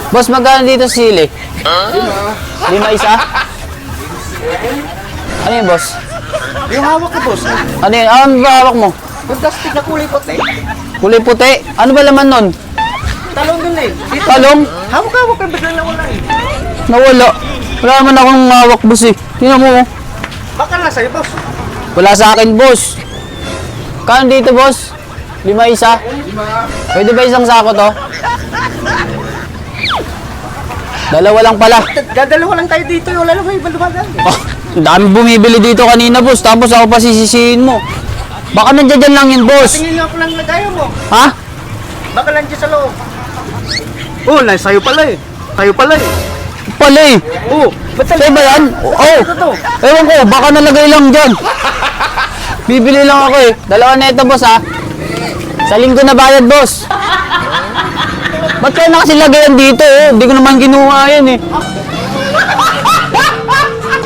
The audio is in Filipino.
Boss, magkano dito sili? 5 isa? Ano yun, boss? Yung hawak ko, boss. Ano yun? Ano ba hawak mo? Plastic na kulay puti. Kulay puti? Ano ba laman nun? Talong dun eh. Dito. Talong? Hawak-hawak ka, biglang nawala eh. Nawala. Wala naman akong hawak, boss eh. Tingnan mo. Baka na sa'yo, boss. Wala sa akin, boss. Kano dito, boss? 5 isa? Pwede ba isang sako to? Dalawa lang pala. Dadalawa lang tayo dito. Wala lang kayo balumagan. Oh, ang dami bumibili dito kanina, boss. Tapos ako pa sisisihin mo. Baka nandiyan lang yun, boss. Tingin nga po lang lagayan mo. Ha? Baka lang dyan sa loob. Oh, sa'yo pala eh. Tayo pala eh. Pala eh. Oh, ba't Sa'yo ba yan? Oh, ewan ko. Baka nalagay lang dyan. Bibili lang ako eh. Dalawa na ito, boss, ha? Sa linggo na bayad, boss. Ba't kaya nakasilagay yan dito, oh? Hindi ko naman ginuha yan, eh.